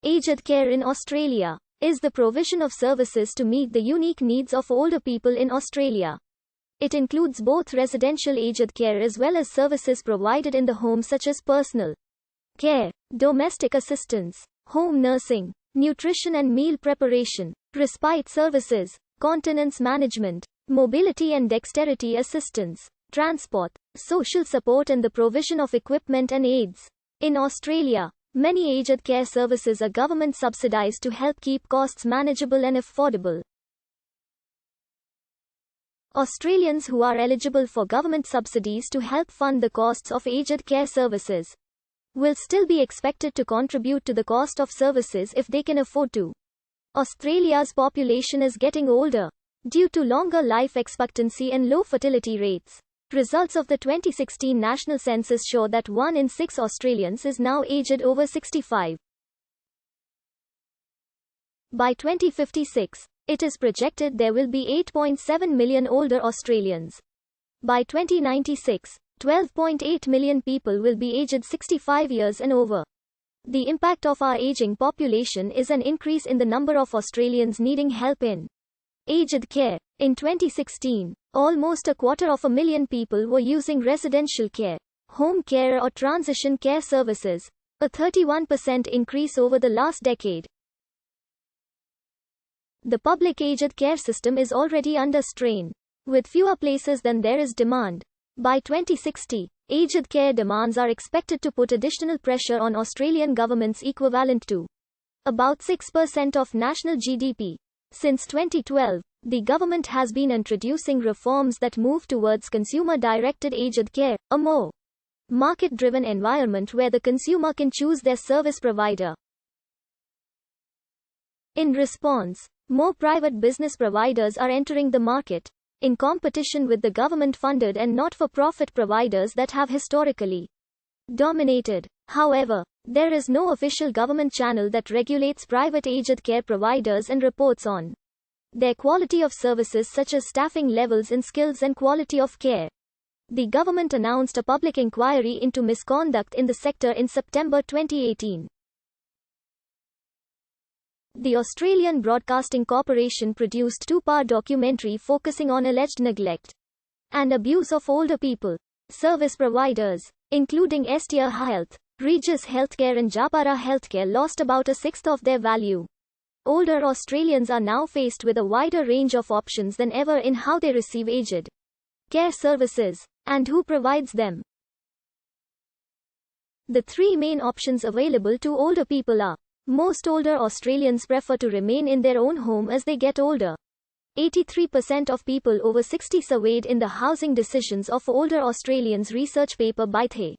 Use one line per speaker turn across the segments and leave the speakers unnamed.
Aged care in Australia is the provision of services to meet the unique needs of older people in Australia. It includes both residential aged care as well as services provided in the home such as personal care, domestic assistance, home nursing, nutrition and meal preparation, respite services, continence management, mobility and dexterity assistance, transport, social support and the provision of equipment and aids. In Australia, many aged care services are government subsidized to help keep costs manageable and affordable. Australians who are eligible for government subsidies to help fund the costs of aged care services will still be expected to contribute to the cost of services if they can afford to. Australia's population is getting older due to longer life expectancy and low fertility rates. Results of the 2016 national census show that 1 in 6 Australians is now aged over 65. By 2056, it is projected there will be 8.7 million older Australians. By 2096, 12.8 million people will be aged 65 years and over. The impact of our aging population is an increase in the number of Australians needing help in aged care. In 2016, almost 250,000 people were using residential care, home care or transition care services, a 31% increase over the last decade. The public aged care system is already under strain, with fewer places than there is demand. By 2060, aged care demands are expected to put additional pressure on Australian governments equivalent to about 6% of national GDP. Since 2012, the government has been introducing reforms that move towards consumer-directed aged care, a more market-driven environment where the consumer can choose their service provider. In response, more private business providers are entering the market, in competition with the government-funded and not-for-profit providers that have historically dominated. However, there is no official government channel that regulates private aged care providers and reports on their quality of services such as staffing levels and skills and quality of care. The government announced a public inquiry into misconduct in the sector in September 2018. The Australian Broadcasting Corporation produced a two-part documentary focusing on alleged neglect and abuse of older people. Service providers, including Estia Health, Regis Healthcare and Japara Healthcare, lost about a sixth of their value. Older Australians are now faced with a wider range of options than ever in how they receive aged care services, and who provides them. The three main options available to older people are: most older Australians prefer to remain in their own home as they get older. 83% of people over 60 surveyed in the Housing Decisions of Older Australians research paper by the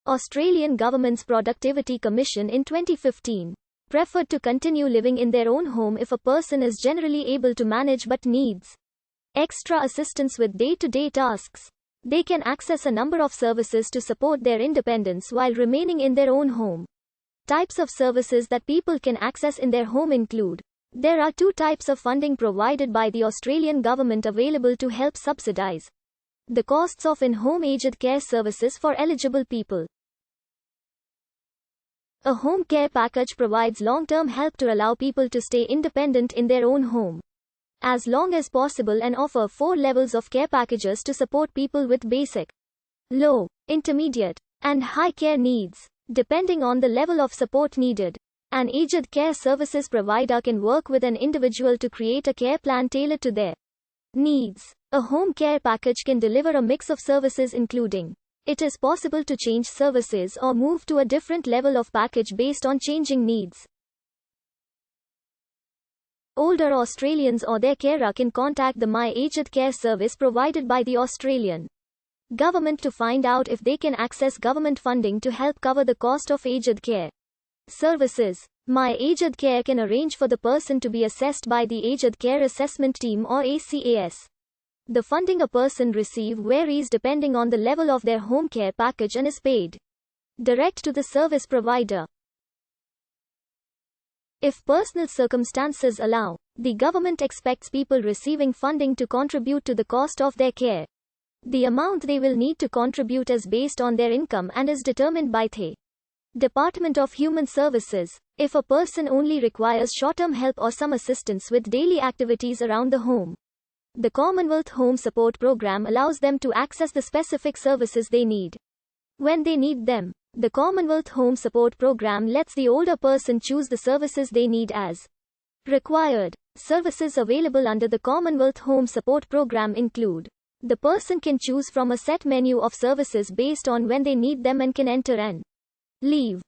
Australian Government's Productivity Commission in 2015 preferred to continue living in their own home if a person is generally able to manage but needs extra assistance with day-to-day tasks. They can access a number of services to support their independence while remaining in their own home. Types of services that people can access in their home include: there are two types of funding provided by the Australian government available to help subsidise the costs of in-home aged care services for eligible people. A home care package provides long-term help to allow people to stay independent in their own home as long as possible and offer 4 levels of care packages to support people with basic, low, intermediate, and high care needs, depending on the level of support needed. An aged care services provider can work with an individual to create a care plan tailored to their needs. A home care package can deliver a mix of services including: it is possible to change services or move to a different level of package based on changing needs. Older Australians or their carer can contact the My Aged Care service provided by the Australian government to find out if they can access government funding to help cover the cost of aged care services. My Aged Care can arrange for the person to be assessed by the Aged Care Assessment Team or ACAS. The funding a person receives varies depending on the level of their home care package and is paid direct to the service provider. If personal circumstances allow, the government expects people receiving funding to contribute to the cost of their care. The amount they will need to contribute is based on their income and is determined by the Department of Human Services. If a person only requires short-term help or some assistance with daily activities around the home, the Commonwealth Home Support Program allows them to access the specific services they need when they need them. The Commonwealth Home Support Program lets the older person choose the services they need as required. Services available under the Commonwealth Home Support Program include: the person can choose from a set menu of services based on when they need them and can enter an leave